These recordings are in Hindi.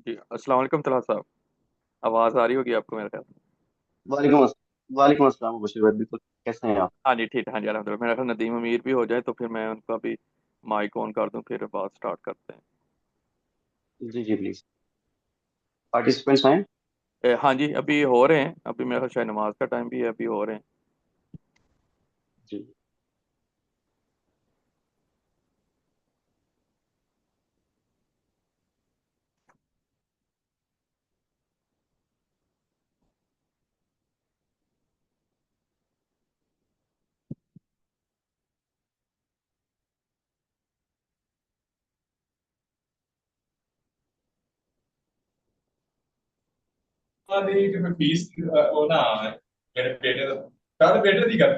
जी, अस्सलाम वालेकुम तलहा साहब। आवाज़ आ रही होगी आपको मेरे ख्याल। वालेकुम अस- वालेकुम अस्सलाम बशीर भाई, बिल्कुल। कैसे हैं आप? हाँ जी, ठीक है। हाँ जी, अल्हम्दुलिल्लाह। मेरा ख्याल नदीम अमीर भी हो जाए तो फिर मैं उनका भी माइक ऑन कर दूं, फिर बात स्टार्ट करते हैं। जी जी, प्लीज। पार्टिसिपेंट्स हैं? हाँ जी, अभी हो रहे हैं। अभी मेरा ख्याल शायद नमाज का टाइम भी है, अभी हो रहे हैं। जी नहीं तो फिर फीस वो ना मेरे बेटे तो ज्यादा बेटर नहीं कर।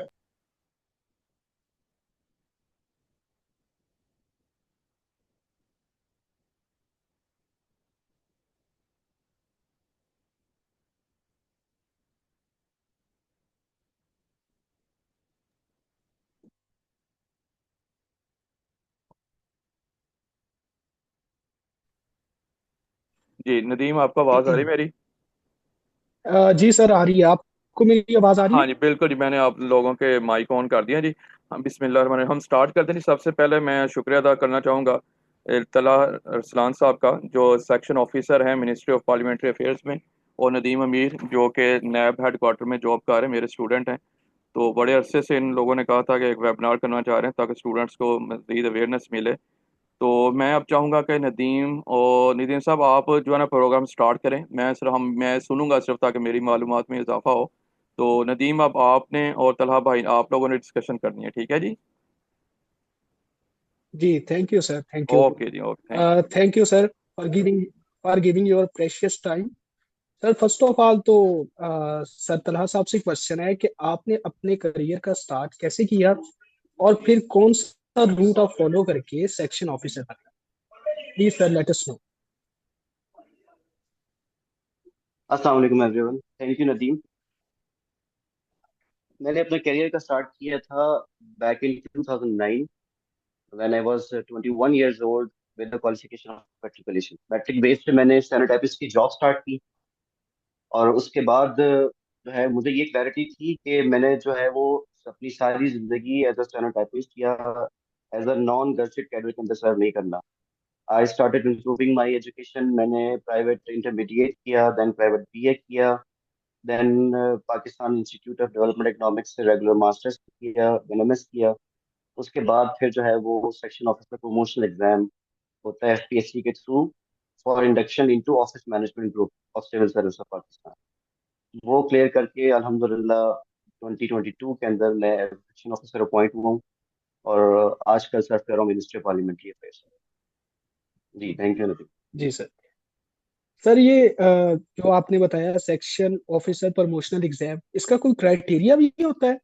जी नदीम, आपको आवाज़ आ रही है मेरी? जी सर, आ रही है। आपको मेरी आवाज आ रही हाँ है? जी, बिल्कुल जी। मैंने आप लोगों के माइक ऑन कर दिया जी। हम बिस्मिल्लाह, हम स्टार्ट करते हैं जी। सबसे पहले मैं शुक्रिया अदा करना चाहूँगा तला रसलान साहब का, जो सेक्शन ऑफिसर हैं मिनिस्ट्री ऑफ पार्लियामेंट्री अफेयर्स में, और नदीम अमीर जो कि नैब हेड क्वार्टर में जॉब कर रहे हैं, मेरे स्टूडेंट हैं। तो बड़े अरसे से इन लोगों ने कहा था कि एक वेबिनार करना चाह रहे हैं ताकि स्टूडेंट्स को मज़ीद अवेयरनेस मिले। तो मैं अब चाहूँगा कि नदीम साहब, आप जो है ना प्रोग्राम स्टार्ट करें। मैं सुनूंगा सिर्फ, ताकि मेरी मालूमात में इजाफा हो। तो नदीम, अब आपने और तलहा भाई, आप लोगों ने डिस्कशन करनी है, ठीक है जी? जी, thank you sir, thank you. Okay जी, okay, thank you. Thank you sir for giving your precious time. Sir, first of all तो सर तलहा साहब से क्वेश्चन है कि आपने अपने करियर का स्टार्ट कैसे किया और फिर कौन सा रूट आप फॉलो करके सेक्शन ऑफिसर बना। Please sir, let us know. अस्सलाम वालेकुम एवरीवन, थैंक यू नदीम। मैंने अपने करियर का स्टार्ट किया था back in 2009 when I was 21 years old with the qualification of matriculation. Matric base पे मैंने स्टेनोटाइपिस्ट की जॉब स्टार्ट की। और उसके बाद जो है मुझे ये क्लैरिटी थी कि मैंने जो है वो अपनी सारी जिंदगी एज अ स्टेनोटाइपिस्ट या as a non gazetted cadre के अंदर सर्व नहीं करना। I started improving my education. मैंने प्राइवेट इंटरमीडिएट किया, देन प्राइवेट बीए किया, then Pakistan Institute of Development Economics से रेगुलर मास्टर्स किया, एमएस किया। उसके बाद फिर जो है वो सेक्शन ऑफिसर प्रमोशनल एग्जाम होता है एफपीएससी के through for induction into office management group of civil service of Pakistan. वो क्लियर करके अल्हम्दुलिल्लाह 2022 के अंदर मैं सेक्शन ऑफिसर अपॉइंट हुआ हूँ। और आजकल सर्व कर रहा हूँ मिनिस्ट्री ऑफ पार्लियामेंट्री अफेयर्स। जी थैंक यू नदीम। जी सर। सर, ये जो आपने बताया सेक्शन ऑफिसर प्रमोशनल एग्जाम, इसका कोई क्राइटेरिया भी होता है?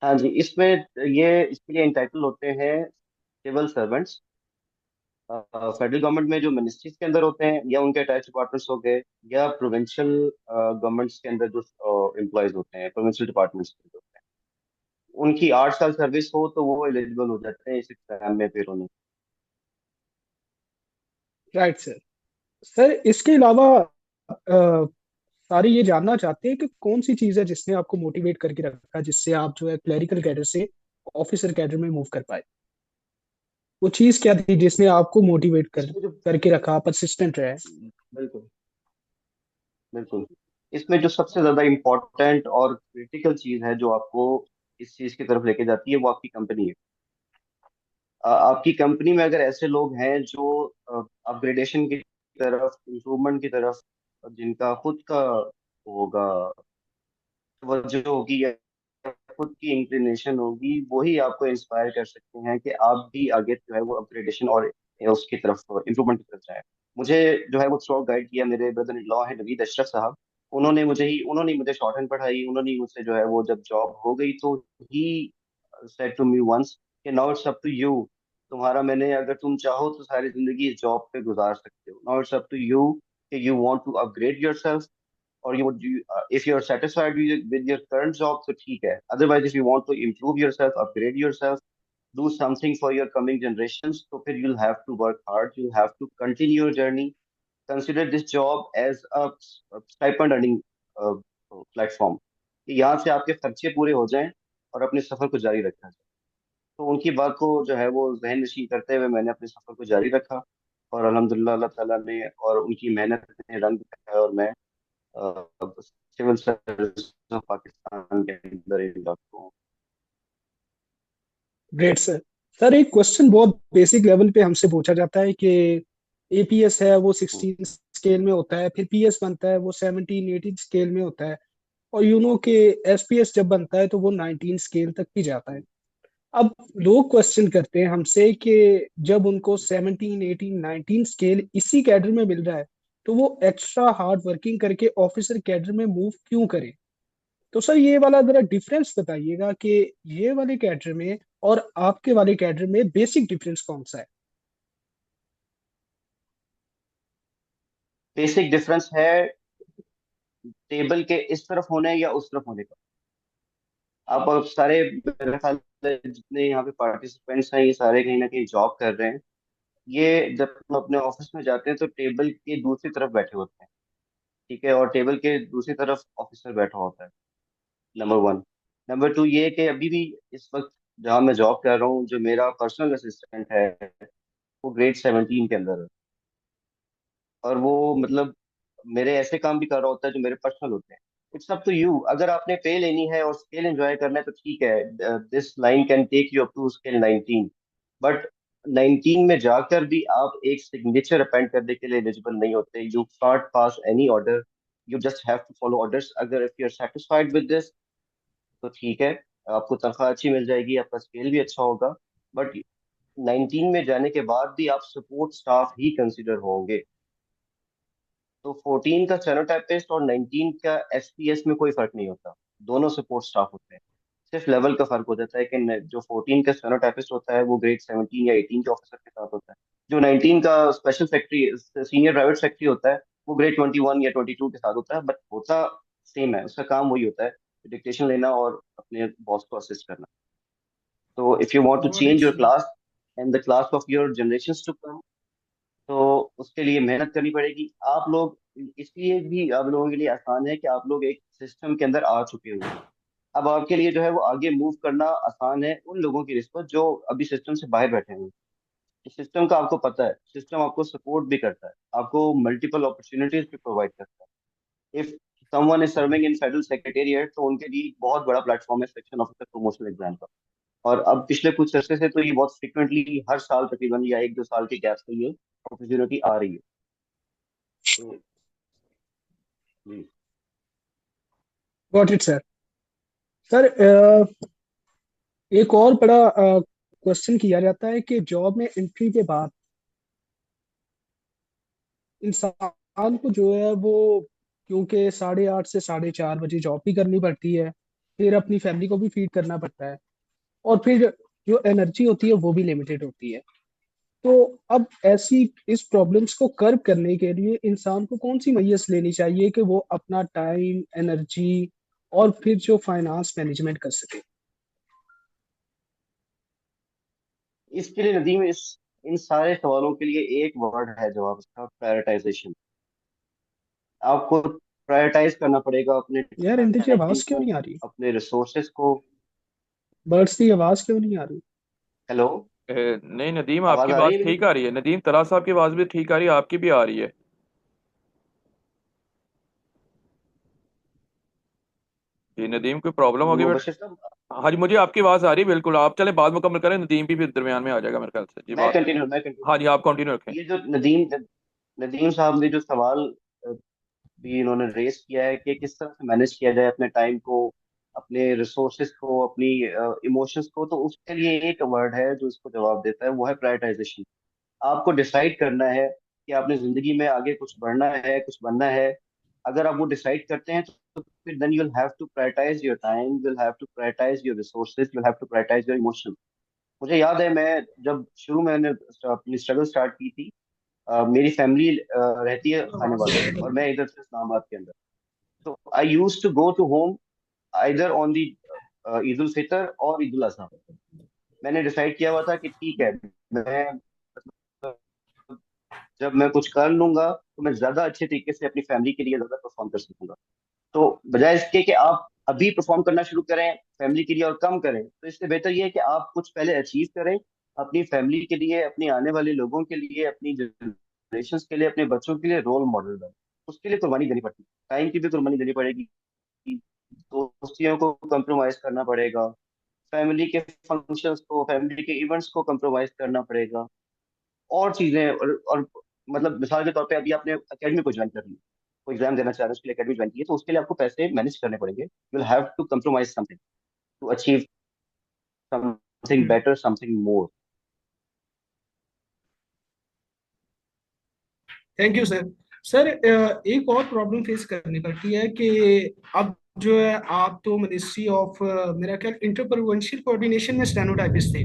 हाँ जी, इसमें ये इसके लिए इंटाइटल होते हैं सिविल सर्वेंट्स। फेडरल गवर्नमेंट में जो मिनिस्ट्रीज के अंदर होते हैं या उनके अटैच डिपार्टमेंट्स हो गए, या प्रोविंशियल गवर्नमेंट्स के अंदर जो एम्प्लॉयज होते हैं प्रोविंशियल डिपार्टमेंट्स के अंदर होते हैं, उनकी 8 साल सर्विस हो तो वो एलिजिबल हो जाते हैं इस एग्जाम में फिर उन्हें। Right sir. सर, इसके अलावा सारे ये जानना चाहते हैं कि कौन सी चीज है जिसने आपको मोटिवेट करके रखा, जिससे आप जो है क्लरिकल कैडर से ऑफिसर कैडर में मूव कर पाए। वो चीज क्या थी जिसने आपको मोटिवेट इसमें जो करके रखा, परसिस्टेंट रहे? बिल्कुल बिल्कुल, इसमें जो सबसे ज्यादा इम्पोर्टेंट और क्रिटिकल चीज है जो आपको इस चीज की तरफ लेके जाती है वो आपकी कंपनी है। आपकी कंपनी में अगर ऐसे लोग हैं जो अपग्रेडेशन की तरफ, इम्प्रूवमेंट की तरफ जिनका खुद का होगा, तवज्जो होगी या खुद की इंक्लिनेशन होगी, वही आपको इंस्पायर कर सकते हैं कि आप भी आगे जो है वो अपग्रेडेशन और उसकी तरफ, इम्प्रूवमेंट की तरफ जाए। मुझे जो है वो थ्रू गाइड किया मेरे ब्रदर इन लॉ है नवीद अशरफ साहब। उन्होंने ही मुझे शॉर्ट हैंड पढ़ाई। उन्होंने ही मुझसे जो है वो जब जॉब हो गई तो he said to me once कि now it's up to you. तुम्हारा, मैंने, अगर तुम चाहो तो सारी जिंदगी इस जॉब पे गुजार सकते हो। Now it's up to you कि you want to upgrade yourself, or if you're satisfied with your current job तो ठीक है, otherwise if you want to improve yourself, upgrade yourself, do something for your coming generations, तो फिर you'll have to work hard, you'll have to continue your journey. Consider this job as a stipend earning platform, कि यहाँ से आपके खर्चे पूरे हो जाएं और अपने सफर को जारी रखा जाए। तो उनकी बात को जो है वो जहन नशीं करते हुए मैंने अपने सफर को जारी रखा, और अल्हम्दुलिल्लाह अल्लाह ताला ने और उनकी मेहनत ने रंग दिखाया, और मैं सिविल सर्विस ऑफ पाकिस्तान के अंदर इंडॉक्ट हूँ। Great sir. सर एक क्वेश्चन बहुत बेसिक लेवल पे हमसे पूछा जाता है कि एपीएस है वो 16 स्केल में होता है, फिर पीएस बनता है वो 17-18 स्केल में होता है, और यू नो के एसपीएस जब बनता है तो वो 19 स्केल तक भी जाता है। अब लोग क्वेश्चन करते हैं हमसे कि जब उनको 17, 18, 19 स्केल इसी कैडर में मिल रहा है तो वो एक्स्ट्रा हार्ड वर्किंग करके ऑफिसर कैडर में मूव क्यों करें। तो सर ये वाला जरा डिफरेंस बताइएगा कि ये वाले कैडर में और आपके वाले कैडर में बेसिक डिफरेंस कौन सा है। बेसिक डिफरेंस है टेबल के इस तरफ होने या उस तरफ होने का। आप सारे मेरे ख्याल से जितने यहाँ पे पार्टिसिपेंट्स हैं ये सारे कहीं ना कहीं जॉब कर रहे हैं। ये जब हम अपने ऑफिस में जाते हैं तो टेबल के दूसरी तरफ बैठे होते हैं, ठीक है, और टेबल के दूसरी तरफ ऑफिसर बैठा होता है, नंबर वन। नंबर टू ये कि अभी भी इस वक्त जहाँ मैं जॉब कर रहा हूँ, जो मेरा पर्सनल असिस्टेंट है वो ग्रेड 17 के अंदर है, और वो मतलब मेरे ऐसे काम भी कर रहा होता है जो मेरे पर्सनल होते हैं। इट्स अप टू यू, अगर आपने पे लेनी है और स्केल एंजॉय करना है तो ठीक है, this line can take you up to scale 19, but 19 में जाकर भी आप एक सिग्नेचर अपेंड करने के लिए एलिजिबल नहीं होते। You can't pass any order, you just have to follow orders. अगर if you are satisfied with this तो ठीक है, आपको तनख्वाह अच्छी मिल जाएगी, आपका स्केल भी अच्छा होगा, बट 19 में जाने के बाद भी आप सपोर्ट स्टाफ ही कंसिडर होंगे। तो 14 का स्टेनोटाइपिस्ट और 19 का एसपीएस में कोई फर्क नहीं होता, दोनों सपोर्ट स्टाफ होते हैं। सिर्फ लेवल का फर्क हो जाता है कि जो 14 का स्टेनोटाइपिस्ट होता है वो ग्रेड 17 या 18 के ऑफिसर के साथ होता है, जो 19 का special secretary senior private secretary होता है वो ग्रेड 21 या 22 के साथ होता है, बट होता सेम है, उसका काम वही होता है, डिक्टेशन लेना और अपने बॉस को असिस्ट करना। तो if you want to got it change your sir. Class and the class of your generations to come, तो उसके लिए मेहनत करनी पड़ेगी। आप लोग इसलिए भी आप लोगों के लिए आसान है कि आप लोग एक सिस्टम के अंदर आ चुके हुए हैं। अब आपके लिए जो है वो आगे मूव करना आसान है उन लोगों की रिस्पॉन्स जो अभी सिस्टम से बाहर बैठे हैं। इस सिस्टम का आपको पता है, सिस्टम आपको सपोर्ट भी करता है, आपको मल्टीपल अपॉर्चुनिटीज भी प्रोवाइड करता है। If someone is serving in federal secretariat तो उनके लिए एक बहुत बड़ा प्लेटफॉर्म है सेक्शन ऑफिसर प्रमोशन एग्जाम का। और अब पिछले कुछ अरसे से तो ये बहुत फ्रिक्वेंटली हर साल तकरीबन या 1-2 साल के गैप से ये अपॉर्चुनिटी आ रही है। तो जी। Got it sir. सर एक और बड़ा क्वेश्चन किया जाता है कि जॉब में एंट्री के बाद इंसान को जो है वो, क्योंकि 8:30 से 4:30 बजे जॉब भी करनी पड़ती है, फिर अपनी फैमिली को भी फीड करना पड़ता है, और फिर जो एनर्जी होती है वो भी लिमिटेड होती है। तो अब ऐसी इस प्रॉब्लम्स को कर्व करने के लिए इंसान को कौन सी मैयर्स लेनी चाहिए कि वो अपना टाइम, एनर्जी और फिर जो फाइनेंस मैनेजमेंट कर सके। इसके लिए नदीम इन सारे सवालों के लिए एक वर्ड है जवाब इसका, प्रायोरिटाइजेशन। आपको प्रायोरिटाइज करना पड़ेगा अपने यार इनकी की टाइम आवाज क्यों को, नहीं आ रही। अपने रिसोर्सेज को। बर्ड्स की आवाज क्यों नहीं आ रही। हेलो, नहीं नदीम, आवाज आपकी आ रही आवाज है मेरी? ठीक आ रही है। नदीम तला साहब की आवाज भी ठीक आ रही है, आपकी भी आ रही है। जी नदीम, कोई प्रॉब्लम होगी बट। मुबशर साहब, हाँ जी, मुझे आपकी आवाज आ रही है बिल्कुल। आप चले बात मुकम्मल करें, नदीम भी फिर दरमियान में आ जाएगा मेरे ख्याल से। जी बात। मैं कंटिन्यू। हाँ जी, आप कंटिन्यू रखें। ये जो नदीम नदीम साहब ने जो सवाल भी इन्होंने रेस किया है कि किस तरह से मैनेज किया जाए अपने टाइम को, अपने रिसोर्सेज को, अपनी इमोशंस को, तो उसके लिए एक वर्ड है जो इसको जवाब देता है, वो है प्रायोरिटाइजेशन। आपको डिसाइड करना है कि आपने जिंदगी में आगे कुछ बढ़ना है, कुछ बनना है। अगर आप वो डिसाइड करते हैं तो फिर then you'll have to prioritize your time, you'll have to prioritize your resources, you'll have to prioritize your emotions। मुझे याद है मैं जब शुरू में मैंने अपनी स्ट्रगल स्टार्ट की थी, मेरी फैमिली रहती है खानेवाल में और मैं इधर से इस्लामाबाद के अंदर। तो I used to go to home either on the Eid ul Fitr और ईद उल अजहा। मैंने डिसाइड किया हुआ था कि ठीक है, मैं मतलब जब मैं कुछ कर लूंगा तो मैं ज्यादा अच्छे तरीके से अपनी फैमिली के लिए ज्यादा परफॉर्म कर सकूंगा। तो बजाय इसके कि आप अभी परफॉर्म करना शुरू करें फैमिली के लिए और कम करें, तो इससे बेहतर ये है कि आप कुछ पहले अचीव करें अपनी फैमिली के लिए, अपने आने वाले लोगों के लिए, अपनी जनरेशन के लिए, अपने बच्चों के लिए रोल मॉडल बने। उसके लिए कुर्बानी देनी पड़ती है, टाइम की भी कुर्बानी देनी पड़ेगी, दोस्तियों को कम्प्रोमाइज करना पड़ेगा, फैमिली के फंक्शंस को, फैमिली के इवेंट्स को कम्प्रोमाइज करना पड़ेगा, और चीजें, और मतलब मिसाल के तौर पे अभी आपने एकेडमी को ज्वाइन कर लिया, कोई एग्जाम देना चाह रहे हो, उसके लिए एकेडमी ज्वाइन की है, तो उसके लिए आपको पैसे मैनेज करने पड़ेंगे, you will have to compromise something to achieve something better, something more. Thank you sir. Sir एक और प्रॉब्लम फेस करनी पड़ती है कि अब जो है आप तो मिनिस्ट्री ऑफ मेरा ख्याल इंटर प्रोविंशियल कोऑर्डिनेशन में स्टेनोटाइपिस्ट थे।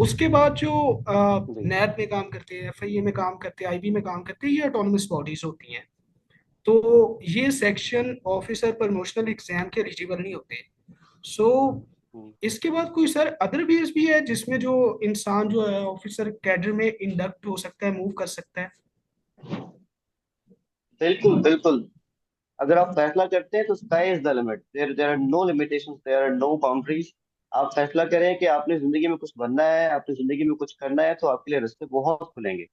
उसके बाद जो जी। नैब में काम करते हैं, एफआईए में काम करते हैं, आईबी में काम करते हैं, ये ऑटोनमस बॉडीज होती हैं। तो ये सेक्शन ऑफिसर प्रमोशनल एग्जाम के एलिजिबल नहीं होते। सो हम्म। इसके बाद कोई सर अदर बेस भी है जिसमें जो इंसान जो है ऑफिसर कैडर में इंडक्ट हो सकता है, मूव कर सकता है? बिल्कुल बिल्कुल। अगर आप फैसला करते हैं तो sky is the limit, there there are no limitations, there are no boundaries. आप फैसला करें कि आपने जिंदगी में कुछ बनना है, आपने जिंदगी में कुछ करना है, तो आपके लिए रास्ते बहुत खुलेंगे।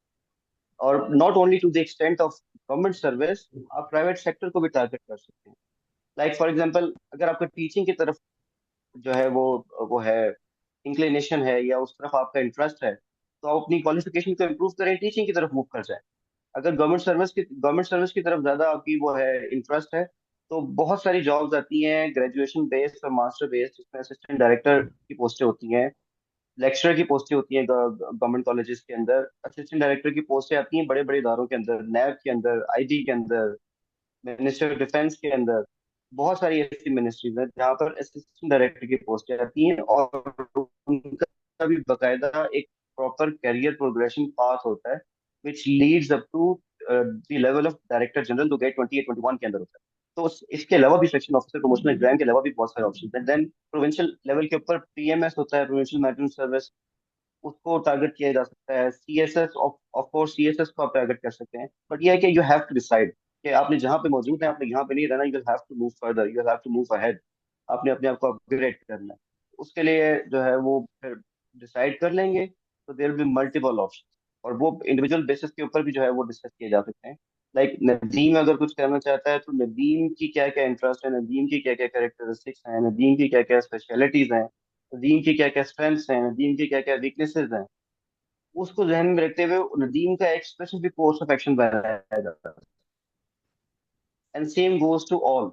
और not only to the extent of government service, आप प्राइवेट सेक्टर को भी टारगेट कर सकते हैं। लाइक फॉर एग्जांपल, अगर आपका टीचिंग की तरफ जो है वो है, इंक्लिनेशन है, या उस तरफ आपका इंटरेस्ट है, तो आप अपनी क्वालिफिकेशन को इम्प्रूव करें, टीचिंग की तरफ मूव कर जाए। अगर गवर्नमेंट सर्विस की तरफ ज्यादा आपकी वो है, इंटरेस्ट है, तो बहुत सारी जॉब्स आती हैं ग्रेजुएशन बेस्ड और मास्टर बेस्ड, जिसमें असिस्टेंट डायरेक्टर की पोस्टें होती हैं, लेक्चरर की पोस्टें होती हैं गवर्नमेंट कॉलेजेस के अंदर, असिस्टेंट डायरेक्टर की पोस्टें आती हैं बड़े बड़े इदारों के अंदर, नैब के अंदर, आईबी के अंदर, मिनिस्टर ऑफ डिफेंस के अंदर। बहुत सारी ऐसी मिनिस्ट्रीज हैं जहाँ पर असिस्टेंट डायरेक्टर की पोस्टें आती हैं, और उनका भी बाकायदा एक प्रॉपर करियर प्रोग्रेशन पाथ होता है, which leads up to the level of director general, जो गेट 2021 के अंदर होता है। तो इसके अलावा भी सेक्शन ऑफिसर प्रमोशनल एग्जाम के अलावा भी बहुत सारे ऑप्शन हैं। देन प्रोविंशियल लेवल के ऊपर पीएमएस होता है, प्रोविंशियल मैनेजमेंट सर्विस, उसको टारगेट किया जा सकता है। सीएसएस, ऑफ कोर्स सीएसएस को आप टारगेट कर सकते हैं, बट ये है कि यू हैव टू डिसाइड कि आपने जहां पे मौजूद है, आपने यहाँ पे नहीं रहना, you have to move further, you have to move ahead. आपने अपने आप को अपग्रेड करना है। उसके लिए जो है वो फिर डिसाइड कर लेंगे, तो there will be multiple option, और वो इंडिविजुअल बेसिस के ऊपर भी जो है वो डिस्कस किए जा सकते हैं। लाइक नदीम अगर कुछ करना चाहता है, तो नदीम की क्या क्या इंटरेस्ट है, नदीम की क्या क्या कैरेक्टरिस्टिक्स हैं, नदीम की क्या क्या स्पेशलिटीज हैं, नदीम की क्या क्या स्ट्रेंथ्स हैं, नदीम की क्या क्या वीकनेसेस हैं, उसको ध्यान में रखते हुए नदीम का एक स्पेसिफिक कोर्स ऑफ एक्शन बनाया जाता है। And same goes to all.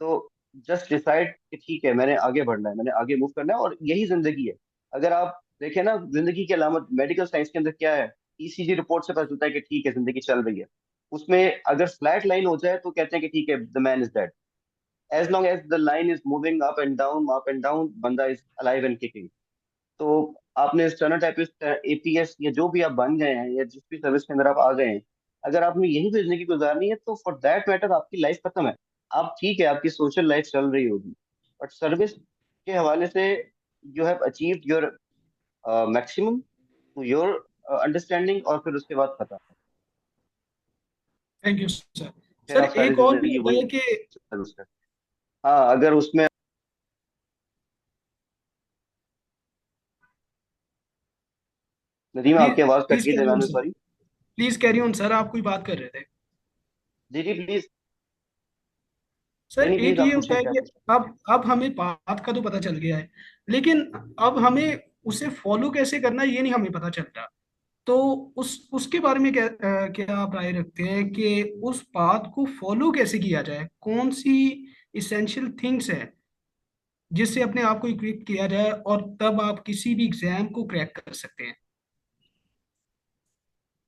तो जस्ट डिसाइड कि ठीक है, मैंने आगे बढ़ना है, मैंने आगे मूव करना है, और यही जिंदगी है। अगर आप देखें ना, जिंदगी की अलामत मेडिकल साइंस के अंदर क्या है, ईसीजी रिपोर्ट से पता चलता है कि ठीक है, जिंदगी चल रही है। उसमें अगर फ्लैट लाइन हो जाए तो कहते हैं कि ठीक है, the man is dead. As long as the line is moving up and down, बंदा इज अलाइव एंड किकिंग। तो आपने स्टेनोटाइपिस्ट, एपीएस, या जो भी आप बन गए हैं, या जिस भी सर्विस के अंदर आप आ गए हैं, अगर आपने यही पे जिंदगी गुजारनी है, तो फॉर दैट मैटर आपकी लाइफ खत्म है। आप ठीक है, आपकी सोशल लाइफ चल रही होगी, बट सर्विस के हवाले से you have achieved your maximum to your understanding, और फिर उसके बाद खत्म। Thank you sir. फिर सर आप सारी एक और भी जिंदगी होता वही है कि सर्विस कर। हाँ, अगर उसमें नदीम, प्लीज आपकी आवाज कट प्लीज गई कैरी ऑन दरम्यान में, sir. Sorry. Please carry on sir, आप कोई बात कर रहे थे। जी जी प्लीज। सर नहीं नहीं एक प्लीज, आप ये होता पूछें है क्या कि पूछें। अब हमें बात का तो पता चल गया है, लेकिन अब हमें उसे फॉलो कैसे करना है ये नहीं हमें पता चल रहा। तो उस उसके बारे में क्या आप राय रखते हैं कि उस बात को फॉलो कैसे किया जाए? कौन सी इसेंशियल थिंग्स है जिससे अपने आप को इक्विप किया जाए और तब आप किसी भी एग्जाम को क्रैक कर सकते हैं?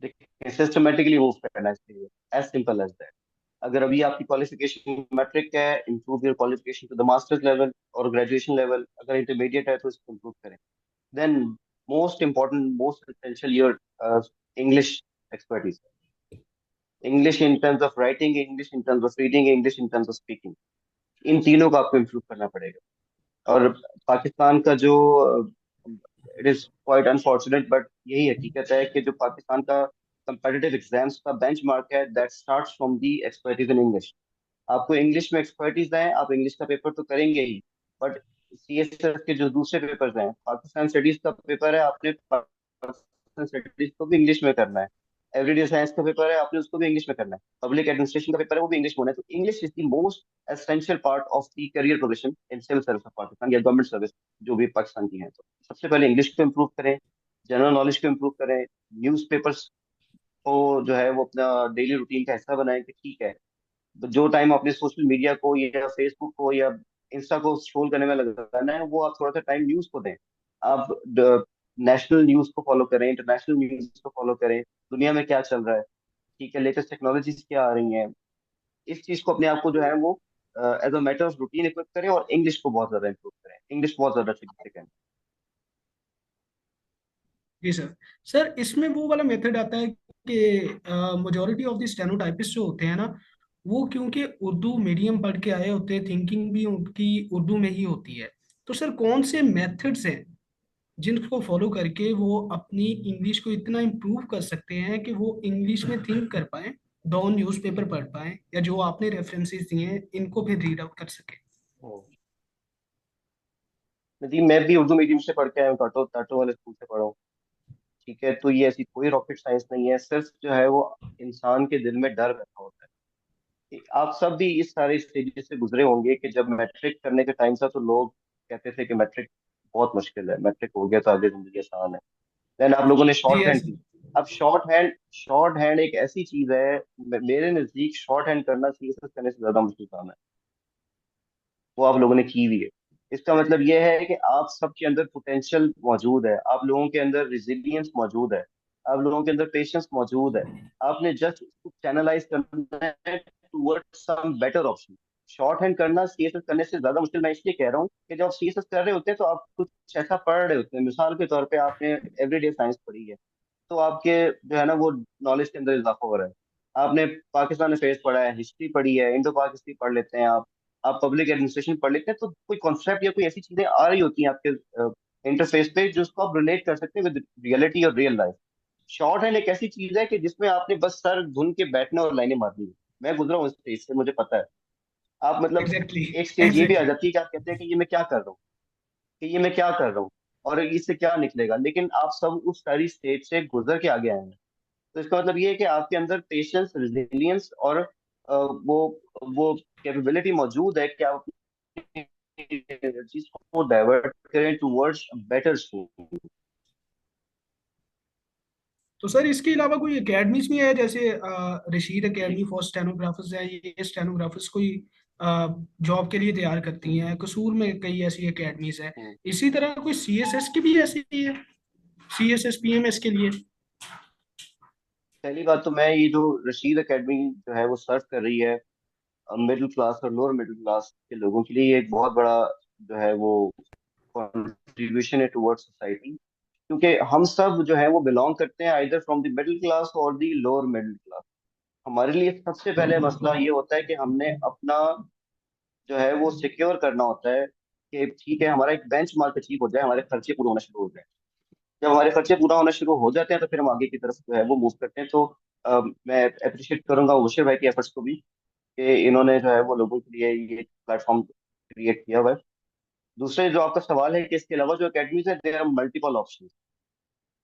देखिए, सिस्टमेटिकली मूव करना चाहिए, एज सिंपल एज दैट। अगर अभी आपकी क्वालिफिकेशन मैट्रिक है, improve your qualification to the masters level और ग्रेजुएशन लेवल। अगर इंटरमीडिएट है तो इसको इंप्रूव करें। Then most important, most essential, your English expertise. English in terms of writing, English in terms of reading, English in terms of speaking. इन तीनों को आपको इम्प्रूव करना पड़ेगा। और पाकिस्तान का जो it is quite unfortunate, but यही हकीकत है कि जो पाकिस्तान का कंपेटिटिव एग्जाम्स का बेंचमार्क है, that starts from the expertise in English. आपको इंग्लिश में एक्सपर्टीज है, आप इंग्लिश का पेपर तो करेंगे ही, बट सीएसएस के जो दूसरे पेपर्स हैं, पाकिस्तान स्टडीज का पेपर है, आपने पाकिस्तान स्टडीज को भी इंग्लिश में करना है। एवरीडे साइंस का पेपर है, आपने उसको भी इंग्लिश में करना है। पब्लिक एडमिनिस्ट्रेशन का पेपर है, वो भी इंग्लिश में होना है। तो English is the most essential part of the career progression in civil service of Pakistan या गवर्नमेंट सर्विस जो भी पाकिस्तान की है। तो सबसे पहले इंग्लिश को इम्प्रूव करें, जनरल नॉलेज को इम्प्रूव करें, न्यूज़ पेपर्स को जो है वो अपना डेली रूटीन का हिस्सा बनाएं कि ठीक है, तो जो टाइम आपने सोशल मीडिया को या फेसबुक को या इंस्टा को स्क्रॉल करने में लगाना है, वो आप थोड़ा सा टाइम न्यूज को दें। आप नेशनल न्यूज को फॉलो करें, इंटरनेशनल न्यूज को फॉलो करें, दुनिया में क्या चल रहा है, ठीक है, लेटेस्ट टेक्नोलॉजीज क्या आ रही हैं। इस चीज को अपने आप को जो है वो as a matter of routine equip करें, और इंग्लिश को बहुत ज्यादा इम्प्रूव करें। इंग्लिश बहुत ज्यादा सिग्निफिकेंट। जी सर। सर इसमें वो वाला मेथड आता है कि मेजोरिटी ऑफ द स्टेनोटाइपिस्ट जो होते हैं ना, वो क्योंकि उर्दू मीडियम पढ़ के आए होते हैं, थिंकिंग भी उनकी उर्दू में ही होती है। तो सर कौन से मेथड्स हैं जिनको फॉलो करके वो अपनी इंग्लिश को इतना इम्प्रूव कर सकते हैं कि वो इंग्लिश में थिंक कर पाए, दो न्यूज़पेपर पढ़ पाए, या जो आपने रेफरेंसेस दिए हैं इनको फिर रीड आउट कर सके? जी, मैं भी उर्दू मीडियम से पढ़ के आया हूँ, टाटो टाटो वाले स्कूल से पढ़ा हूँ। ठीक है, तो ये ऐसी कोई रॉकेट साइंस नहीं है, सिर्फ जो है वो इंसान के दिल में डर बैठा होता है। कि आप सब भी इस सारे स्टेजेस से गुजरे होंगे कि जब मैट्रिक करने का टाइम था तो लोग कहते थे कि मैट्रिक बहुत मुश्किल है, मैट्रिक हो गया तो आगे जिंदगी आसान है। देन आप लोगों ने जी शॉर्ट हैंड यस। की। अब शॉर्ट हैंड एक ऐसी चीज है, मेरे नजदीक शॉर्ट हैंड करना सीएसएस करने से ज्यादा मुश्किल काम है। वो आप लोगों ने की हुई है। इसका मतलब ये है कि आप सबके अंदर पोटेंशियल मौजूद है, आप लोगों के अंदर रिजिलियंस मौजूद है, आप लोगों के अंदर पेशेंस मौजूद है। आपने जस्ट उसको चैनलाइज करना है towards some better option. Shorthand करना सीएसएस करने से ज्यादा मुश्किल मैं इसलिए कह रहा हूँ कि जब आप सीएसएस कर रहे होते हैं तो आप कुछ ऐसा पढ़ रहे होते हैं, मिसाल के तौर पे आपने एवरीडे साइंस पढ़ी है, तो आपके जो है ना वो नॉलेज के अंदर इजाफा हो रहा है। आपने पाकिस्तान अफेयर्स पढ़ा है, हिस्ट्री पढ़ी है, इंडो पाक हिस्ट्री पढ़ लेते हैं आप पब्लिक एडमिनिस्ट्रेशन पढ़ लेते हैं, तो कोई कॉन्सेप्ट या कोई ऐसी चीजें आ रही होती हैं आपके इंटरफेस पे जिसको आप रिलेट कर सकते हैं विद रियलिटी और रियल लाइफ। शॉर्ट हैंड एक ऐसी चीज है कि जिसमें आपने बस सर धुन के बैठना और लाइनें मारनी है। मैं गुजरा हूँ इस स्टेज से, मुझे पता है। आप मतलब एग्जैक्टली। एक स्टेज ये भी आ एग्जैक्टली। जाती है कि आप कहते हैं कि ये मैं क्या कर रहा हूँ, कि ये मैं क्या कर रहा हूँ और इससे क्या निकलेगा, लेकिन आप सब उस सारी स्टेज से गुजर के आगे आए हैं। तो इसका मतलब ये है कि आपके अंदर पेशेंस, रिजिलियंस और वो कैपेबिलिटी मौजूद है कि आप एनर्जीज को डाइवर्ट करें टुवर्ड्स बेटर स्कूल। तो सर इसके अलावा कोई एकेडमीज भी है, जैसे रशीद एकेडमी फॉर स्टेनोग्राफर्स है, ये स्टेनोग्राफर्स कोई जॉब के लिए तैयार करती हैं, कसूर में कई ऐसी एकेडमीज है। इसी तरह कोई सीएसएस की भी ऐसी है, सीएसएस पीएमएस के लिए? पहली बात तो मैं ये जो रशीद एकेडमी जो है वो सर्व कर रही है मिडिल क्लास और लोअर मिडिल क्लास के लोगों के लिए, ये एक बहुत बड़ा जो है वो कंट्रीब्यूशन है टुवर्ड्स सोसाइटी। क्योंकि हम सब जो है वो बिलोंग करते हैं either from the middle class और द लोअर मिडिल क्लास। हमारे लिए सबसे पहले मसला ये होता है कि हमने अपना जो है वो सिक्योर करना होता है कि ठीक है, हमारा एक बेंच मार्क अचीव हो जाए, हमारे खर्चे पूरे होना शुरू हो जाए। जब हमारे खर्चे पूरा होना शुरू हो जाते हैं तो फिर हम आगे की तरफ जो है वो मूव करते हैं। तो मैं अप्रिशिएट करूंगा मुबशिर भाई के एफर्ट्स को भी कि इन्होंने जो है वो लोगों के लिए ये प्लेटफॉर्म क्रिएट किया हुआ है। दूसरे जो आपका सवाल है कि इसके अलावा जो अकेडमीज है, there are multiple options.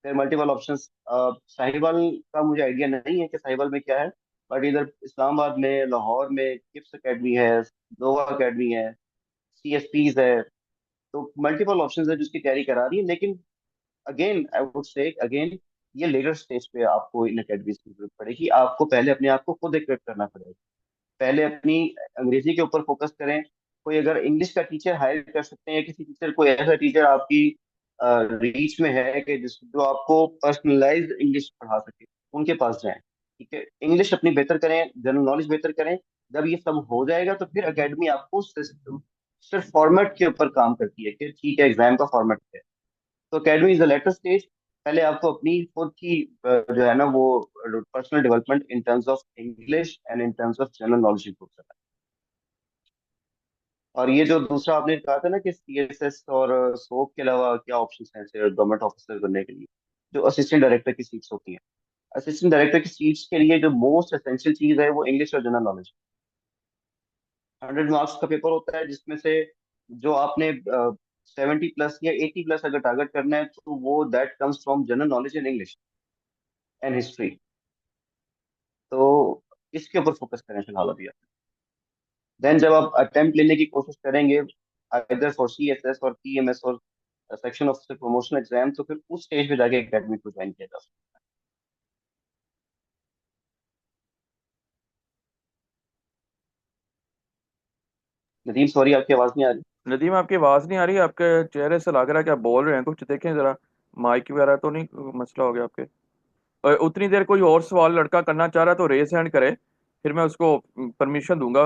There multiple options. Sahiwal का मुझे आइडिया नहीं है कि साहिवाल में क्या है, बट इधर इस्लामाबाद में, लाहौर में किप्स अकेडमी है, दोहा अकेडमी है, सीएसपीज है। तो मल्टीपल ऑप्शंस है जिसकी तैयारी करा रही है। लेकिन again I would say again, ये लेटर स्टेज पे आपको इन अकेडमीज की जरूरत पड़ेगी। आपको पहले अपने आप को खुद इक्विप करना पड़ेगा। पहले अपनी अंग्रेजी के ऊपर फोकस करें। कोई अगर इंग्लिश का टीचर हायर कर सकते हैं, किसी टीचर, कोई ऐसा टीचर आपकी रीच में है कि जिस जो आपको पर्सनलाइज इंग्लिश पढ़ा सके, उनके पास जाएं। ठीक है, इंग्लिश अपनी बेहतर करें, जनरल नॉलेज बेहतर करें। जब ये सब हो जाएगा तो फिर एकेडमी आपको सिर्फ फॉर्मेट के ऊपर काम करती है कि ठीक है एग्जाम का फॉर्मेट है। तो academy is the later stage. पहले आपको अपनी खुद की जो है ना वो personal development in terms of English and in terms of general knowledge improve करना और ये जो दूसरा आपने कहा था ना कि सीएसएस और सोप के अलावा क्या ऑप्शंस हैं गवर्नमेंट ऑफिसर बनने के लिए, जो असिस्टेंट डायरेक्टर की सीट्स होती हैं, असिस्टेंट डायरेक्टर की सीट्स के लिए जो मोस्ट एसेंशियल चीज है वो इंग्लिश और जनरल नॉलेज। 100 मार्क्स का पेपर होता है जिसमें से जो आपने 70 प्लस या 80 प्लस अगर टारगेट करना है तो वो that comes from general knowledge in English and history. तो इसके ऊपर फोकस करें फिलहाल अभी। देन जब आप अटेम्प्ट लेने की कोशिश करेंगे आइदर फॉर सीएसएस और पीएमएस और सेक्शन ऑफिसर प्रमोशन एग्जाम, तो फिर उस स्टेज पे जाके एकेडमी को ज्वाइन किया जा सकता है। नदीम सॉरी आपकी आवाज नहीं आ रही। नदीम आपकी आवाज़ नहीं आ रही, आपके चेहरे से लग रहा है कि आप बोल रहे हैं कुछ, देखें ज़रा माइक वगैरह तो नहीं मसला हो गया आपके। और उतनी देर कोई और सवाल लड़का करना चाह रहा है तो रेस हैंड करे, फिर मैं उसको परमिशन दूंगा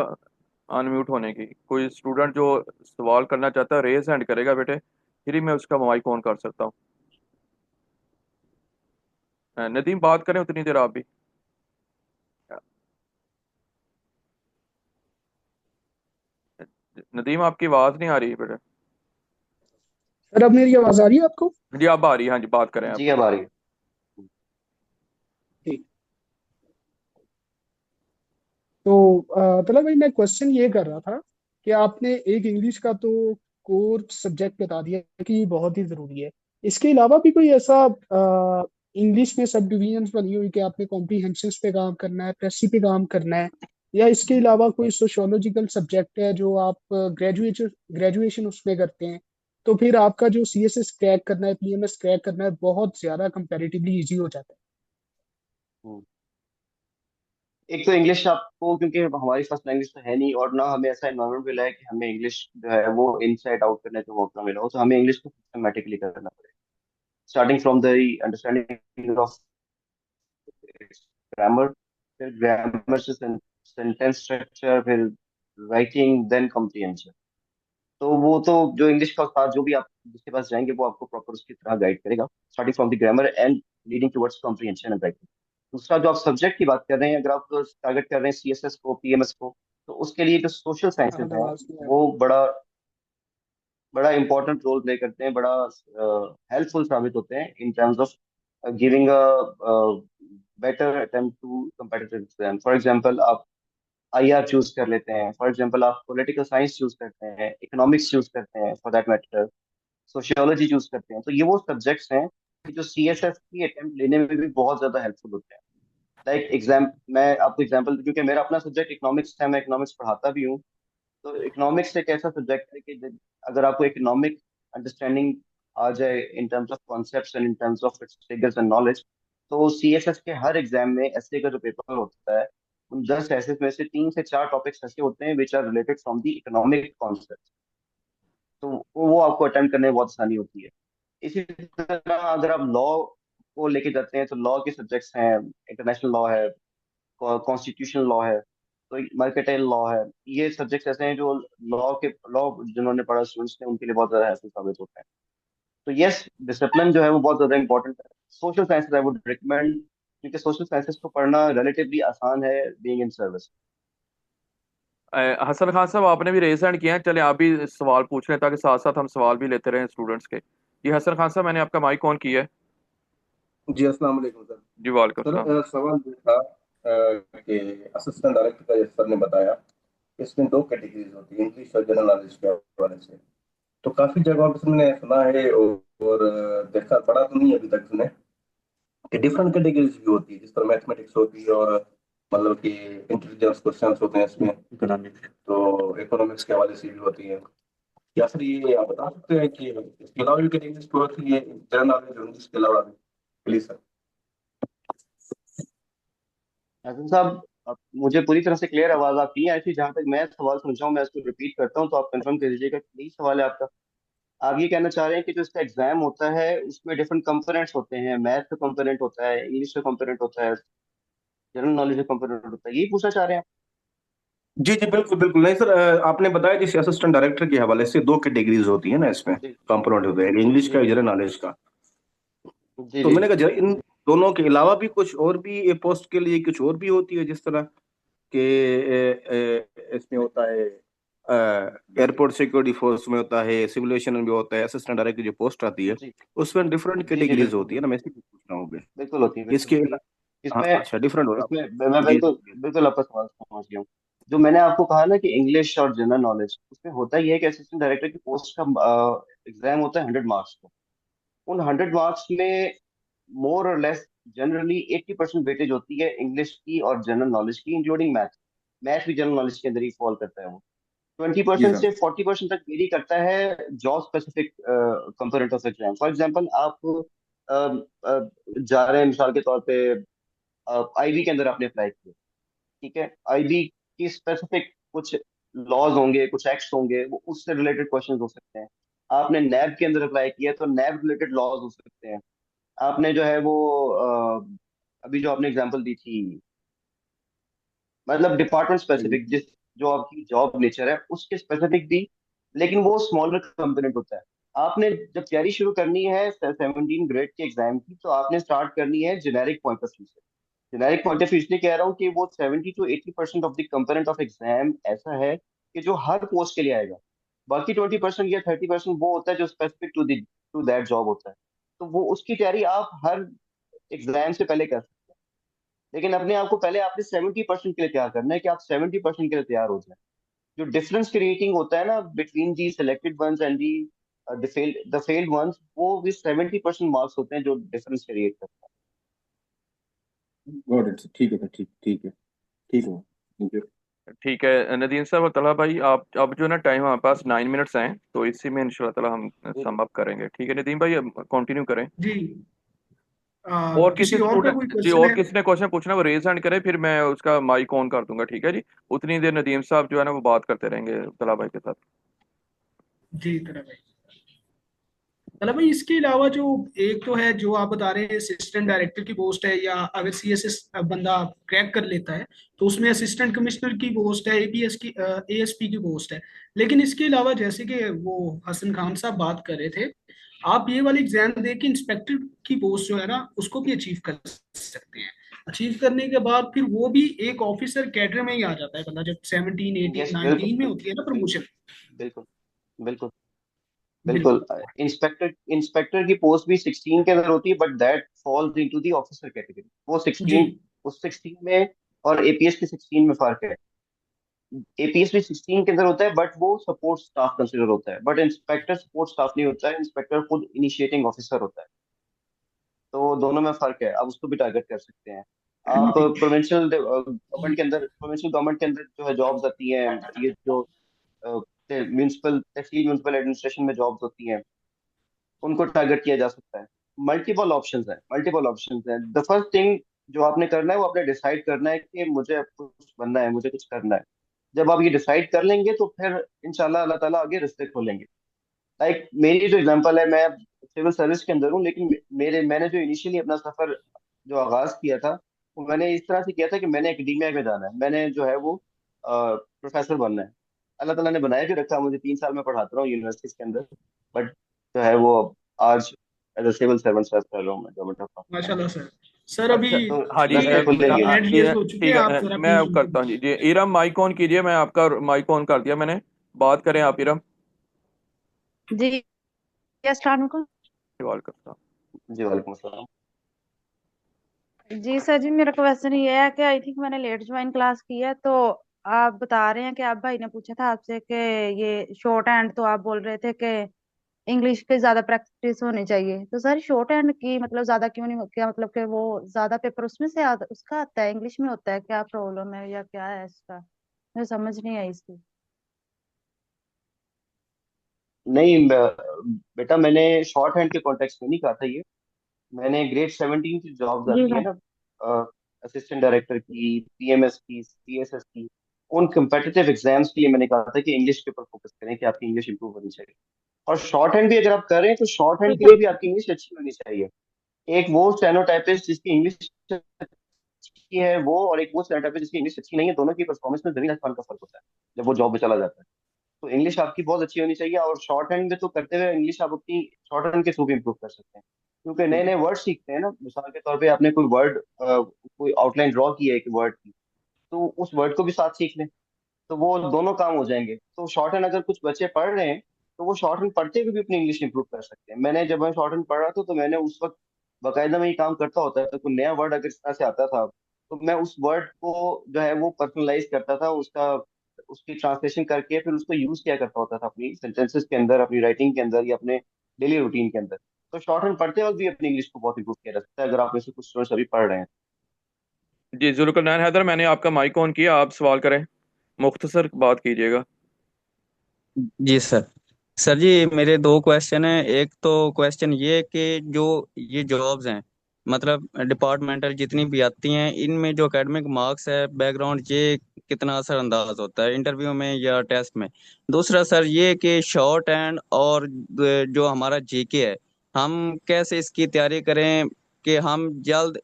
अनम्यूट होने की। कोई स्टूडेंट जो सवाल करना चाहता है रेस हैंड करेगा बेटे, फिर ही मैं उसका माइक ऑन कर सकता हूँ। नदीम बात करें उतनी देर आप भी। नदीम आपकी आवाज़ नहीं आ रही बेटे। सर अब मेरी आवाज आ रही है आपको? जी अब आ रही है, हाँ जी बात करें आप। जी अब आ रही है। ठीक। तो तला भाई मैं क्वेश्चन ये कर रहा था कि आपने एक इंग्लिश का तो कोर सब्जेक्ट बता दिया कि बहुत ही जरूरी है। इसके अलावा भी कोई ऐसा इंग्लिश में सब डिविजन्स बनी हुई कि आपने कॉम्प्रीहेंशन पे काम करना है, प्रेसी पे काम करना है, या इसके अलावा कोई सोशियोलॉजिकल सब्जेक्ट है जो आप ग्रेजुएशन ग्रेजुएशन उसमें करते हैं, तो फिर आपका जो सीएसएस क्रैक करना है, पीएमएस क्रैक करना है, बहुत ज्यादा कंपैरेटिवली इजी हो जाता है। हम्म। एक तो इंग्लिश आपको, क्योंकि हमारी फर्स्ट लैंग्वेज तो है नहीं और ना हमें ऐसा एनवायरमेंट मिला है कि हमें इंग्लिश जो है वो इनसाइड आउट करने का मौका मिला हो, तो हमें इंग्लिश को सिस्टमेटिकली करना पड़ेगा, starting from the understanding of grammar, फिर ग्रामर से सेंटेंस स्ट्रक्चर, फिर राइटिंग, देन कॉम्प्रिहेंशन। तो वो तो जो इंग्लिश का उस्ताद जो भी आप जिसके पास जाएंगे वो आपको प्रॉपर उसकी तरह गाइड करेगा, starting from the grammar and leading towards comprehension and writing. दूसरा जो आप सब्जेक्ट की बात कर रहे हैं, अगर आप टारगेट कर रहे हैं सीएसएस को, पीएमएस को, तो उसके लिए जो सोशल हाँ, साइंसेज तो हैं आवाज नहीं आ रही। वो बड़ा बड़ा इंपॉर्टेंट रोल प्ले करते हैं, बड़ा हेल्पफुल साबित होते हैं in terms of giving a better attempt to competitive exam. For example आप आईआर चूज कर लेते हैं, फॉर एग्जांपल आप पॉलिटिकल साइंस चूज करते हैं, इकोनॉमिक्स चूज करते हैं, for that matter sociology choose करते हैं, तो ये वो सब्जेक्ट्स हैं कि जो सीएसएस की अटेम्प्ट लेने में भी बहुत ज्यादा हेल्पफुल होते हैं। लाइक एग्जाम, मैं आपको एग्जांपल, क्योंकि मेरा अपना सब्जेक्ट इकोनॉमिक्स है, मैं इकोनॉमिक्स पढ़ाता भी हूँ। तो इकोनॉमिक्स एक ऐसा सब्जेक्ट है कि अगर आपको इकोनॉमिक अंडरस्टैंडिंग आ जाए इन terms of concepts and in terms of its figures and knowledge, तो सीएसएस के हर एग्जाम में ऐसे का जो पेपर होता है, उन 10 ऐसे में से 3 से 4 टॉपिक्स ऐसे होते हैं which are related from the economic concept. तो वो आपको अटेम्प्ट करने में बहुत आसानी होती है। इसी तरह अगर आप लॉ को लेके जाते हैं तो लॉ के सब्जेक्ट्स हैं, इंटरनेशनल लॉ है, कॉन्स्टिट्यूशनल लॉ है, तो मर्केटाइल लॉ है। ये सब्जेक्ट्स ऐसे हैं जो लॉ जिन्होंने पढ़ा स्टूडेंट्स ने उनके लिए बहुत ज्यादा हेल्पफुल साबित होते हैं। तो यस, डिसिप्लिन जो है वो बहुत ज्यादा इंपॉर्टेंट है। Social sciences I would recommend, क्योंकि सोशल साइंसेज को पढ़ना रिलेटिवली आसान है being in service. Hasan Khan साहब आपने भी रेस हैंड किया है, चले आप भी सवाल पूछ लें ताकि साथ साथ हम सवाल भी लेते रहें स्टूडेंट्स के। जी हसन खान साहब मैंने आपका माइक ऑन किया है। जी अस्सलाम वालेकुम सर। जी वालेकुम सर सलाम। सवाल ये था कि असिस्टेंट डायरेक्टर का जैसे सर ने बताया, इसमें 2 कैटेगरीज होती है, इंग्लिश और जनरल नॉलेज के हवाले से। तो काफी जगहों पर मैंने सुना है और देखा, पढ़ा तो नहीं अभी तक सुने कि डिफरेंट कैटेगरीज भी होती है, जिस तरह मैथमेटिक्स होती है और मतलब कि इंटेलिजेंस क्वेश्चंस होते हैं इसमें, इकोनॉमिक्स, तो इकोनॉमिक्स के हवाले से भी होती है। या फिर ये आप बता सकते हैं कि इसके अलावा भी कैटेगरीज होती है जनरल नॉलेज और इंग्लिश के अलावा भी, प्लीज सर। हसन साहब, मुझे पूरी तरह से क्लियर आवाज आपकी है। ऐसी जहां तक मैं सवाल समझ रहा हूँ मैं इसको रिपीट करता हूँ तो आप कंफर्म कर दीजिएगा कि यही सवाल है आपका। आप ये कहना चाह रहे हैं कि जो इसका एग्जाम होता है उसमें डिफरेंट कंपोनेंट्स होते हैं, मैथ का कंपोनेंट होता है, इंग्लिश का कंपोनेंट होता है, जनरल नॉलेज का कंपोनेंट होता है, यही पूछना चाह रहे हैं जी जी बिल्कुल बिल्कुल, नहीं सर, आपने बताया जिस असिस्टेंट डायरेक्टर के हवाले से 2 कैटेगरीज होती है ना इसमें, आप? जी कंपोनेंट होते हैं, इंग्लिश जी का, जनरल नॉलेज का। जी तो जी मैंने कहा जरा इन दोनों के अलावा भी कुछ और भी पोस्ट के लिए कुछ और भी होती है, जिस तरह के इसमें होता है एयरपोर्ट सिक्योरिटी फोर्स में होता है, सिविल में भी होता है, असिस्टेंट डायरेक्टर जो पोस्ट आती है जी उसमें डिफरेंट जी जी, कैटेगरीज बिल्कुल होती है ना, मैं इसी को पूछ रहा हूँ अभी। बिल्कुल होती है, बिल्कुल इसके होती है। हाँ इसमें अच्छा, डिफरेंट होगा। इसमें मैं जी बिल्कुल जी। बिल्कुल आपका सवाल समझ गया हूँ। जो मैंने आपको कहा ना कि इंग्लिश और जनरल नॉलेज, उसमें होता ही है कि असिस्टेंट डायरेक्टर की पोस्ट का एग्जाम होता है 100 मार्क्स का। उन 100 मार्क्स में मोर और लेस जनरली 80% वेटेज होती है इंग्लिश की और जनरल नॉलेज की, इंक्लूडिंग मैथ। मैथ भी जनरल नॉलेज के अंदर ही फॉल करता है वो। ट्वेंटी जी परसेंट सर। से 40% तक वेरी करता है job specific component of exam. For example आप जा रहे हैं, मिसाल के तौर पे आईबी के अंदर आपने अप्लाई किया, ठीक है। आईबी की स्पेसिफिक कुछ लॉज होंगे, कुछ एक्ट्स होंगे, वो उससे रिलेटेड क्वेश्चंस हो सकते हैं। आपने नैब के अंदर अप्लाई किया तो नैब रिलेटेड लॉज हो सकते हैं। आपने जो है वो अभी जो आपने एग्जांपल दी थी, मतलब डिपार्टमेंट स्पेसिफिक, जिस जो आपकी जॉब नेचर है उसके स्पेसिफिक भी, लेकिन वो स्मॉलर कंपोनेंट होता है। आपने जब तैयारी शुरू करनी है 17 ग्रेड के एग्जाम की, तो आपने स्टार्ट करनी है जेनेरिक पॉइंट ऑफ व्यू से। जेनेरिक पॉइंट ऑफ व्यू इसलिए कह रहा हूँ कि वो 70 to 80% of the component of exam ऐसा है कि जो हर पोस्ट के लिए आएगा। बाकी 20% या 30% वो होता है जो स्पेसिफिक टू दैट जॉब होता है। तो वो उसकी तैयारी आप हर एग्जाम से पहले कर सकते हैं। लेकिन अपने आप को पहले आपने 70% के लिए तैयार करना है कि आप 70% के लिए तैयार हो जाए। जो डिफरेंस क्रिएटिंग होता है ना between the selected ones and the the failed ones, वो भी 70% मार्क्स होते हैं जो डिफरेंस क्रिएट करते गॉट इट, ठीक है सर, ठीक ठीक है, ठीक है, थैंक यू। ठीक है नदीम साहब और तलहा भाई, आप अब जो ना टाइम हमारे पास 9 मिनट्स हैं, तो इसी में इंशाल्लाह ताला हम हैं। सम अप करेंगे। ठीक है नदीम भाई, कंटिन्यू करें। जी। और किसी किसी और का स्टूडेंट कोई जी, क्वेश्चन और है? किसी ने क्वेश्चन पूछना है वो रेज हैंड करे, फिर मैं उसका माइक ऑन कर दूंगा। ठीक है जी, उतनी देर नदीम साहब जो है ना वो बात करते रहेंगे तलहा भाई के साथ। जी तरह भाई। मतलब भाई इसके अलावा जो एक तो है जो आप बता रहे हैं असिस्टेंट डायरेक्टर की पोस्ट है, या अगर सीएसएस बंदा क्रैक कर लेता है तो उसमें असिस्टेंट कमिश्नर की पोस्ट है, एपीएस की एएसपी की पोस्ट है। लेकिन इसके अलावा जैसे कि वो हसन खान साहब बात कर रहे थे, आप ये वाली एग्जाम दे के इंस्पेक्टर की पोस्ट जो है ना उसको भी अचीव कर सकते हैं। अचीव करने के बाद फिर वो भी एक ऑफिसर कैडर में ही आ जाता है बंदा, जब 17 18 यस, 19 में बिल्कुल होती है ना बिल्कुल प्रमोशन। बिल्कुल बिल्कुल बिल्कुल। बिल्कुल। इंस्पेक्टर इंस्पेक्टर की पोस्ट भी 16 के अंदर होती है, but that falls into the officer category. वो जी 16, उस 16 में और एपीएस की 16 में फर्क है। एपीएस भी 16 के अंदर होता है, बट वो सपोर्ट स्टाफ कंसिडर होता है, बट इंस्पेक्टर सपोर्ट स्टाफ नहीं होता है, इंस्पेक्टर खुद इनिशिएटिंग ऑफिसर होता है। तो दोनों में फर्क है, आप उसको भी टारगेट कर सकते हैं। आप जी प्रोविंशियल गवर्नमेंट के अंदर, प्रोविंशियल गवर्नमेंट के अंदर जो है जॉब्स आती हैं, ये जो म्यूनसिपल तहसील म्यूनसिपल एडमिनिस्ट्रेशन में जॉब्स होती हैं, उनको टारगेट किया जा सकता है। मल्टीपल ऑप्शंस हैं। द फर्स्ट थिंग जो आपने करना है वो आपने डिसाइड करना है कि मुझे अब कुछ बनना है, मुझे कुछ करना है। जब आप ये डिसाइड कर लेंगे तो फिर इंशाल्लाह अल्लाह ताला आगे रास्ते खोलेंगे। लाइक मेरी जो एग्जांपल है, मैं सिविल सर्विस के अंदर हूँ, लेकिन मैंने जो इनिशियली अपना सफर जो आगाज किया था, वो मैंने इस तरह से किया था कि मैंने एकेडमिया में जाना है, मैंने जो है वो प्रोफेसर बनना है। अल्लाह ताला ने बनाया भी रखा, मुझे 3 साल में पढ़ाता रहा हूँ यूनिवर्सिटीज के अंदर। बट जो है वो आज एज अ सिविल सर्वेंट सर्व कर रहा हूँ मैं गवर्नमेंट ऑफ पाकिस्तान। माशाल्लाह सर। सर अभी अच्छा, तो हाँ जी, रास्ते खुलेंगे काफी हैंड रेस हो चुके ठीक हैं, आप है, जरा मैं प्लीज अब उनको करता हूँ जी। जी इरम, माइक ऑन कीजिए, मैं आपका माइक ऑन कर दिया मैंने। बात करें आप इरम। जी। अस्सलाम वालेकुम। सवाल करता हूँ। जी, वालेकुम अस्सलाम। जी सर जी, मेरा क्वेश्चन ये है कि आई थिंक मैंने लेट ज्वाइन क्लास की है, तो आप बता रहे हैं कि आप भाई ने पूछा था आपसे कि ये शॉर्ट हैंड, तो आप बोल रहे थे कि इंग्लिश की ज्यादा प्रैक्टिस होनी चाहिए। तो सर शॉर्ट हैंड की मतलब ज्यादा क्यों नहीं, क्या मतलब कि वो ज्यादा पेपर उसमें से उसका आता है, इंग्लिश में होता है? क्या प्रॉब्लम है या क्या है इसका? मुझे समझ नहीं आई इसकी। नहीं, बेटा मैंने शॉर्ट हैंड के कॉन्टेक्स्ट में नहीं कहा था ये। मैंने ग्रेड 17 की जॉब्स जी आती है सर। ना, असिस्टेंट डायरेक्टर की, पीएमएस की, सीएसएस की, उन कम्पिटिटिव एग्जाम्स के लिए मैंने कहा था कि इंग्लिश के ऊपर फोकस करें, कि आपकी इंग्लिश इंप्रूव होनी चाहिए। और शॉर्ट हैंड भी अगर आप कर रहे हैं तो शॉर्ट हैंड के लिए भी आपकी इंग्लिश अच्छी होनी चाहिए। एक वो स्टेनोटाइपिस्ट जिसकी इंग्लिश अच्छी है वो, और एक वो स्टेनोटाइपिस्ट जिसकी इंग्लिश अच्छी नहीं है, दोनों की परफॉर्मेंस में जमीन आसमान का फर्क होता है जब वो जॉब में चला जाता है। तो इंग्लिश आपकी बहुत अच्छी होनी चाहिए, और शॉर्ट हैंड में तो करते हुए इंग्लिश आप अपनी शॉर्ट हैंड के थ्रू भी इम्प्रूव कर सकते हैं। क्योंकि नए नए वर्ड सीखते हैं ना, मिसाल के तौर पे आपने कोई वर्ड, कोई आउटलाइन ड्रॉ की है एक वर्ड की, तो उस वर्ड को भी साथ सीख लें। तो वो दोनों काम हो जाएंगे। तो शॉर्ट हैंड अगर कुछ बच्चे पढ़ रहे हैं तो वो शॉर्ट हैंड पढ़ते हुए भी अपनी इंग्लिश इंप्रूव कर सकते हैं। जब मैं शॉर्ट हैंड पढ़ रहा था तो मैंने उस वक्त बाकायदा में ये काम करता होता था। कोई नया वर्ड अगर इस तरह से आता था तो मैं उस वर्ड को जो है वो पर्सनलाइज करता था, उसका उसकी ट्रांसलेशन करके फिर उसको यूज किया करता होता था अपनी सेंटेंसेस के अंदर, अपनी राइटिंग के अंदर या अपने डेली रूटीन के अंदर। तो शॉर्ट हैंड पढ़ते वक्त भी अपनी इंग्लिश को बहुत इंप्रूव किया जा सकता है अगर आप में से कुछ स्टूडेंट्स अभी पढ़ रहे हैं। जी जुल्करनैन हैदर, मैंने आपका माइक ऑन किया, आप सवाल करें, मुख्तसर बात कीजिएगा। जी सर। सर जी मेरे दो क्वेश्चन हैं। एक तो क्वेश्चन ये कि जो ये जॉब्स हैं, मतलब डिपार्टमेंटल जितनी भी आती हैं, इनमें जो एकेडमिक मार्क्स है, बैकग्राउंड, ये कितना असरअंदाज होता है इंटरव्यू में या टेस्ट में। दूसरा सर ये कि शॉर्ट हैंड और जो हमारा जीके है, हम कैसे इसकी तैयारी करें कि हम जल्द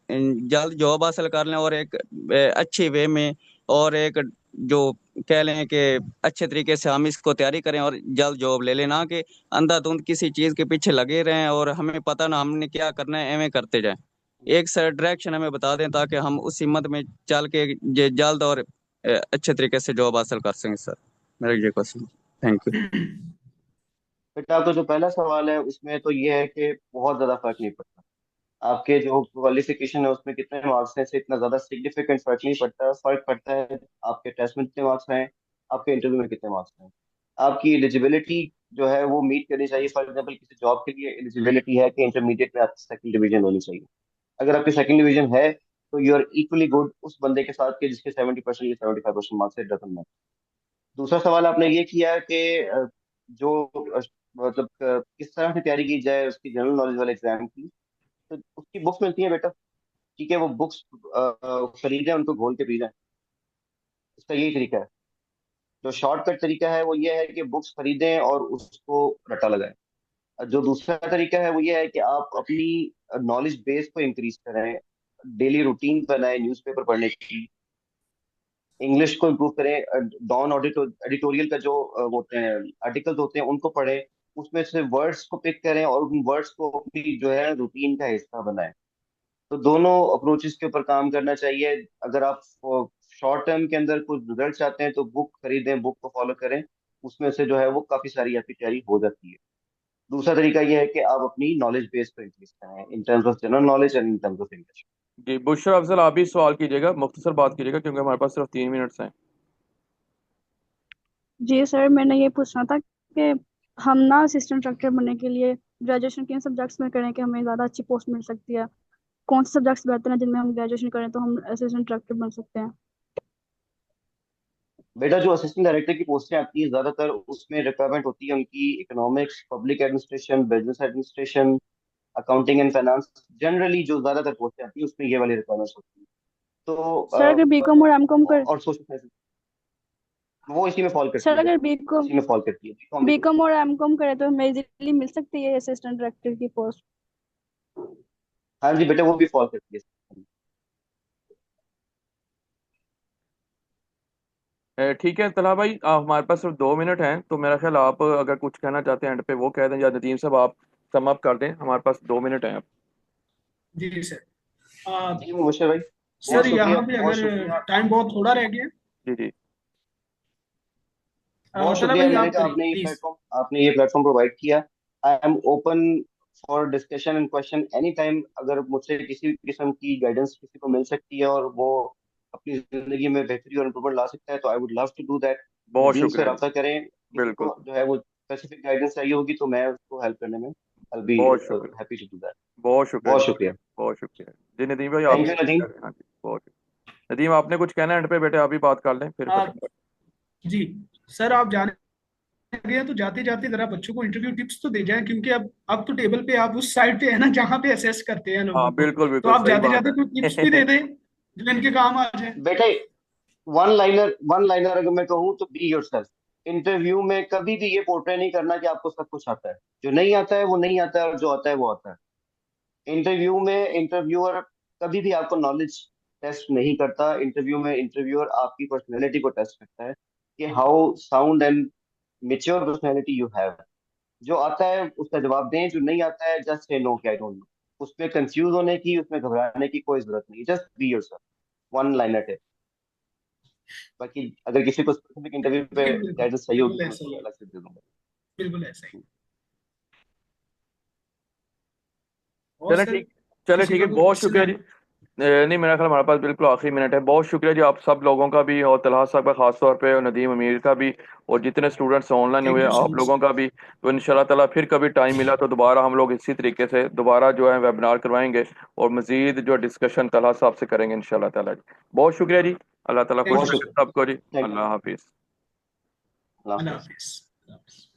जल्द जॉब हासिल कर लें, और एक अच्छे वे में, और एक जो कह लें कि अच्छे तरीके से हम इसको तैयारी करें और जल्द जॉब ले लें, ना कि अंधाधुंध किसी चीज के पीछे लगे रहें और हमें पता ना हमने क्या करना है, एवं करते जाएं। एक सर डायरेक्शन हमें बता दें ताकि हम उस हिम्मत में चल के जल्द और अच्छे तरीके से जॉब हासिल कर सकें सर। मेरा ये क्वेश्चन। Thank you. बेटा आपका जो पहला सवाल है उसमें तो ये है कि बहुत ज्यादा फर्क नहीं पड़ता। आपके जो क्वालिफिकेशन है उसमें कितने मार्क्स हैं, से इतना ज्यादा सिग्निफिकेंट फर्क नहीं पड़ता। फर्क पड़ता है आपके टेस्ट में कितने मार्क्स हैं, आपके इंटरव्यू में कितने मार्क्स हैं। आपकी एलिजिबिलिटी जो है वो मीट करनी चाहिए। फॉर एग्जाम्पल किसी जॉब के लिए एलिजिबिलिटी है कि इंटरमीडिएट में आपकी सेकंड डिवीजन होनी चाहिए। अगर आपकी सेकंड डिवीजन है तो यू आर इक्वली गुड उस बंदे के साथ के जिसके 70% या 75% मार्क्स है, डजंट मैटर। दूसरा सवाल आपने ये किया कि जो मतलब किस तरह से तैयारी की जाए उसकी जनरल नॉलेज वाले एग्जाम की। तो उसकी बुक्स मिलती है बेटा, ठीक है, वो बुक्स खरीदें, उनको घोल के पी जाएं। इसका यही तरीका है। जो शॉर्टकट तरीका है वो ये है कि बुक्स खरीदें और उसको रट्टा लगाएं। और जो दूसरा तरीका है वो ये है कि आप अपनी नॉलेज बेस को इंक्रीज करें, डेली रूटीन बनाएं न्यूज़पेपर पढ़ने की, इंग्लिश को इम्प्रूव करें। डॉन एडिटोरियल का जो वो होते हैं आर्टिकल्स होते हैं उनको पढ़ें, उसमें से वर्ड्स को पिक करें और उन वर्ड्स को अपनी जो है रूटीन का हिस्सा बनाएं। तो दोनों अप्रोचेस के ऊपर काम करना चाहिए। अगर आप शॉर्ट टर्म के अंदर कुछ रिजल्ट चाहते हैं तो बुक खरीदें, बुक को फॉलो करें, उसमें से जो है वो काफी सारी आपकी तैयारी हो जाती है। दूसरा तरीका ये है कि आप अपनी नॉलेज बेस को इंक्रीज करें in terms of general knowledge and in terms of English. जी बुशरा अफजल, आप भी सवाल कीजिएगा, मुख्तसर बात कीजिएगा क्योंकि हमारे पास सिर्फ 3 मिनट्स हैं। जी सर, मैंने ये पूछना था कि हम ना असिस्टेंट डायरेक्टर बनने के लिए ग्रेजुएशन किन सब्जेक्ट्स में करें कि हमें ज़्यादा अच्छी पोस्ट मिल सकती है। कौन से सब्जेक्ट्स बेहतर हैं जिनमें हम ग्रेजुएशन करें तो हम असिस्टेंट डायरेक्टर बन सकते हैं। बेटा जो असिस्टेंट डायरेक्टर की पोस्टें आती हैं ज्यादातर उसमें रिक्वायरमेंट होती है उनकी economics, public administration, business administration, accounting and finance. Generally जो ज्यादातर पोस्टें आती हैं उसमें ये वाली रिक्वायरमेंट्स होती हैं। तो सर अगर बीकॉम और एमकॉम कर और सोशल साइंस वो इसी में फॉल करती सर है अगर बेटा, बीकॉम इसी में फॉल करती है बीकॉम भी। बीकॉम और एमकॉम करें तो हमें इजीली मिल सकती है असिस्टेंट डायरेक्टर की पोस्ट। हाँ जी बेटा वो भी फॉल करती है। ठीक है तला भाई, आप हमारे पास सिर्फ 2 मिनट हैं, तो मेरा ख्याल आप अगर कुछ कहना चाहते हैं एंड पे वो कह दें, या नदीम साहब आप सम अप कर दें, हमारे पास 2 मिनट हैं अब। जी सर। आ, जी मुबशर भाई, सर बहुत शुक्रिया, यहाँ पे बहुत अगर शुक्रिया। टाइम बहुत थोड़ा रह गया, जी जी। बहुत तला शुक्रिया भाई इनायत आप का, करिए प्लीज। आपने ये प्लेटफॉर्म प्रोवाइड किया। I am open for discussion and question any time. अगर मुझसे किसी किस्म की गाइडेंस किसी को मिल सकती है और वो अपनी जिंदगी में बेहतरी और इम्प्रूवमेंट ला सकता है तो I would love to do that. बहुत नदीम से शुक्रिया जी। रब्ता करें, किसी बिल्कुल। को जो है वो स्पेसिफिक गाइडेंस चाहिए होगी तो मैं उसको हेल्प करने में आई बी बहुत शुक्रिया। Happy to do that. बहुत शुक्रिया बहुत जी। शुक्रिया। बहुत शुक्रिया जी। नदीम भाई आप थैंक भी यू कुछ नदीम। कह रहे हैं? हाँ जी बहुत शुक्रिया। नदीम आपने कुछ कहना है एंड पे, बेटे आप भी बात कर लें फिर आ, खत्म कर। जी सर, आप जाने लगे हैं तो जाते जाते जरा बच्चों को इंटरव्यू टिप्स तो दे जाएं, क्योंकि अब तो टेबल पे आप उस साइड पे है ना जहाँ पे असेस करते हैं हाँ लोगों को। बिल्कुल तो बिल्कुल आप सही जाते बात जाते कोई टिप्स भी है। दे दें जो इनके काम आ जाए। बेटे वन लाइनर अगर मैं कहूँ तो बी योरसेल्फ। इंटरव्यू में कभी भी ये पोर्ट्रे नहीं करना कि आपको सब कुछ आता है। जो नहीं आता है वो नहीं आता है और जो आता है वो आता है। इंटरव्यू में इंटरव्यूअर कभी भी आपको नॉलेज टेस्ट नहीं करता। इंटरव्यू में इंटरव्यूअर आपकी पर्सनैलिटी को टेस्ट करता है कि how sound and mature personality you have. जो आता है उसका जवाब दें, जो नहीं आता है जस्ट से नो कि आई डोंट नो। उसमें कंफ्यूज होने की, उसमें घबराने की कोई जरूरत नहीं। Just be yourself. One liner tip. बाकी अगर किसी को स्पेसिफिक इंटरव्यू पे बिल्कुल गाइडेंस चाहिए होगी बिल्कुल तो मैं ऐसा ही उसको है, अलग से दे दूंगा। बिल्कुल ऐसा ही। और चले सर ठीक चले किसी ठीक का है, कोई बहुत क्वेश्चन शुक्रिया है? जी। नहीं, मेरा ख्याल हमारे पास बिल्कुल आखिरी मिनट है। बहुत शुक्रिया जी आप सब लोगों का भी, और तलहा साहब का खास तौर पे, और नदीम अमीर का भी, और जितने स्टूडेंट्स ऑनलाइन थैंक हुए यू सो आप मच। लोगों का भी। तो इंशाल्लाह ताला फिर कभी टाइम मिला तो दोबारा हम लोग इसी तरीके से दोबारा जो है वेबिनार करवाएंगे, और मजीद जो डिस्कशन तलहा साहब से करेंगे इंशाल्लाह ताला जी। बहुत शुक्रिया जी। अल्लाह ताला थैंक खुश यू बहुत सर। रखे शुक्रिया। सबको जी। Thank you. Allah Hafiz. Allah Allah Hafiz. Hafiz.